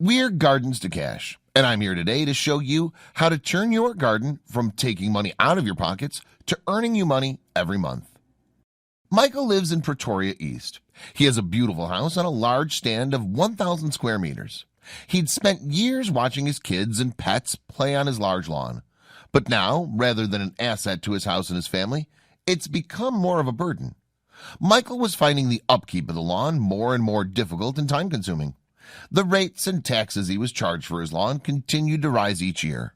We're Gardens to Cash, and I'm here today to show you how to turn your garden from taking money out of your pockets to earning you money every month. Michael lives in Pretoria East. He has a beautiful house on a large stand of 1,000 square meters. He'd spent years watching his kids and pets play on his large lawn. But now, rather than an asset to his house and his family, it's become more of a burden. Michael was finding the upkeep of the lawn more and more difficult and time-consuming. The rates and taxes he was charged for his lawn continued to rise each year.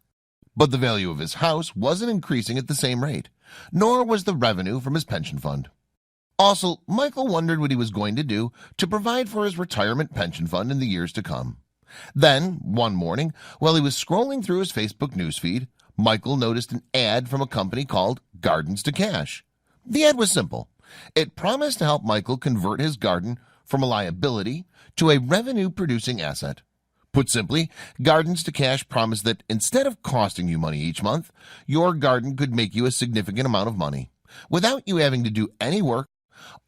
But the value of his house wasn't increasing at the same rate, nor was the revenue from his pension fund. Also, Michael wondered what he was going to do to provide for his retirement pension fund in the years to come. Then, one morning, while he was scrolling through his Facebook newsfeed, Michael noticed an ad from a company called GardensToCash. The ad was simple. It promised to help Michael convert his garden from a liability to a revenue-producing asset. Put simply, GardensToCash promised that instead of costing you money each month, your garden could make you a significant amount of money without you having to do any work.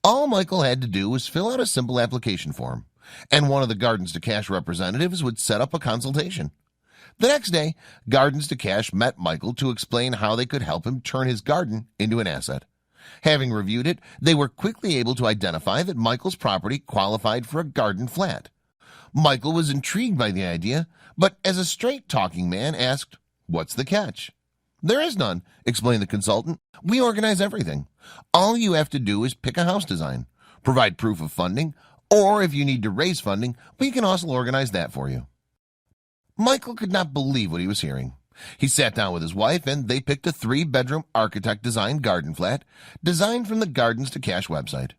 All Michael had to do was fill out a simple application form, and one of the GardensToCash representatives would set up a consultation. The next day, GardensToCash met Michael to explain how they could help him turn his garden into an asset. Having reviewed it, they were quickly able to identify that Michael's property qualified for a garden flat. Michael was intrigued by the idea, but as a straight-talking man asked, "What's the catch?" "There is none," explained the consultant. "We organize everything. All you have to do is pick a house design, provide proof of funding, or if you need to raise funding, we can also organize that for you." Michael could not believe what he was hearing. He sat down with his wife and they picked a 3-bedroom architect-designed garden flat designed from the GardensToCash website.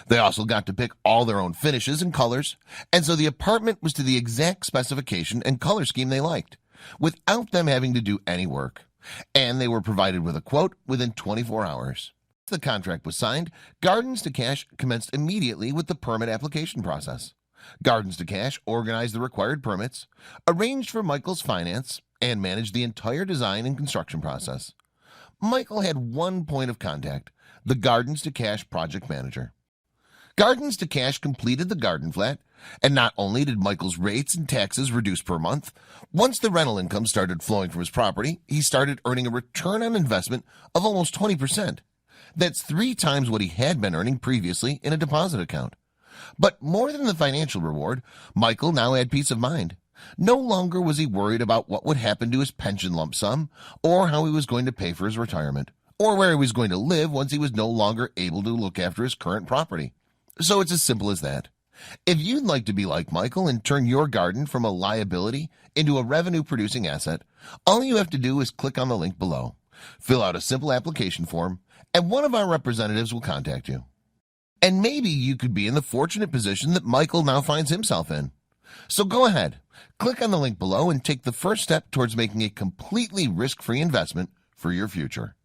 They also got to pick all their own finishes and colors, and so the apartment was to the exact specification and color scheme they liked, without them having to do any work. And they were provided with a quote within 24 hours. The contract was signed. GardensToCash commenced immediately with the permit application process. GardensToCash organized the required permits, arranged for Michael's finance, and managed the entire design and construction process. Michael had one point of contact, the GardensToCash project manager. GardensToCash completed the garden flat, and not only did Michael's rates and taxes reduce per month, once the rental income started flowing from his property, he started earning a return on investment of almost 20%. That's 3 times what he had been earning previously in a deposit account. But more than the financial reward, Michael now had peace of mind. No longer was he worried about what would happen to his pension lump sum, or how he was going to pay for his retirement, or where he was going to live once he was no longer able to look after his current property. So it's as simple as that. If you'd like to be like Michael and turn your garden from a liability into a revenue-producing asset, all you have to do is click on the link below, fill out a simple application form, and one of our representatives will contact you. And maybe you could be in the fortunate position that Michael now finds himself in. So go ahead, click on the link below and take the first step towards making a completely risk-free investment for your future.